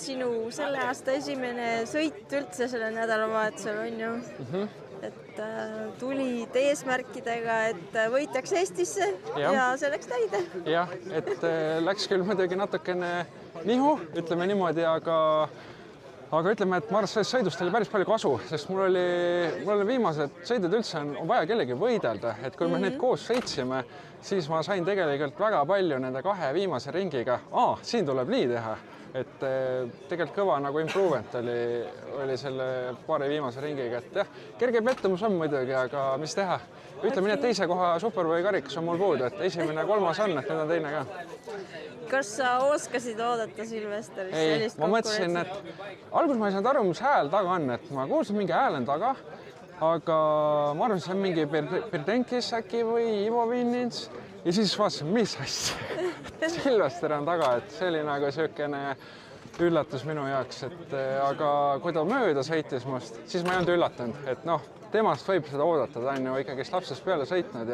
sinu selle aasta esimene sõit üldse selle nädalavahetusel on ju. Et tulid eesmärkidega, et võitjaks Eestisse ja see läks täide. Jah, et läks küll muidugi natukene nihu, ütleme niimoodi, aga ütleme, et ma arvan, sellest sõidust oli päris palju kasu, sest mul oli viimased sõidud üldse on vaja kellegi võidelda, et kui me neid koos sõitsime, siis ma sain tegelikult väga palju nende 2 viimase ringiga. Siin tuleb nii teha, et tegelikult kõva nagu improvement oli selle 2 viimase ringiga, et jah, kerge pettumus on muidugi, aga mis teha? Ütleme nii, et teise koha Superbowli karikas on mul puudu, et esimene 3. on, et nüüd on teine ka. Kas sa oskasid oodata Silvesteris sellist ma mõtlesin, et alguses ma ei saanud aru, mis hääl taga on, et ma kuulsin mingi hääl on taga, aga ma arvan, see on mingi Berdenkis äkki või Ivo Vinnins ja siis vaatasin, mis asja. Silvester on taga, et see oli nagu selline üllatus minu jaoks, et aga kui ta mööda sõitis must, siis ma ei olnud üllatunud, et temast võib seda oodata, ta on ju ikkagi lapsest peale sõitnud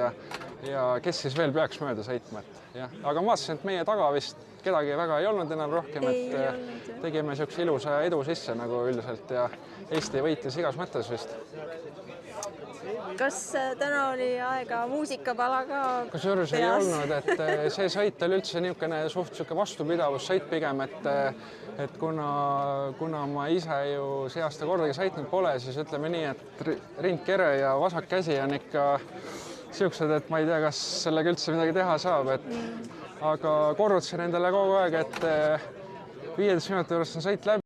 ja kes siis veel peaks mööda sõitma, et jah. Aga ma vaatasin, et meie taga vist kedagi väga ei olnud enam rohkem, et tegime niisuguse ilusa edu sisse nagu üldiselt ja Eesti võitis igas mõttes vist. Kas täna oli aega muusikapala ka Kusjuures ei olnud, et see sõit oli üldse niisugune suht vastupidavussõit pigem, et kuna ma ise ju see aasta kordagi sõitnud pole, siis ütleme nii, et rindkere ja vasak käsi on ikka siuksed, et ma ei tea, kas sellega üldse midagi teha saab, aga korrutasin endale kogu aeg, et 15 minuti juures on sõit läbi.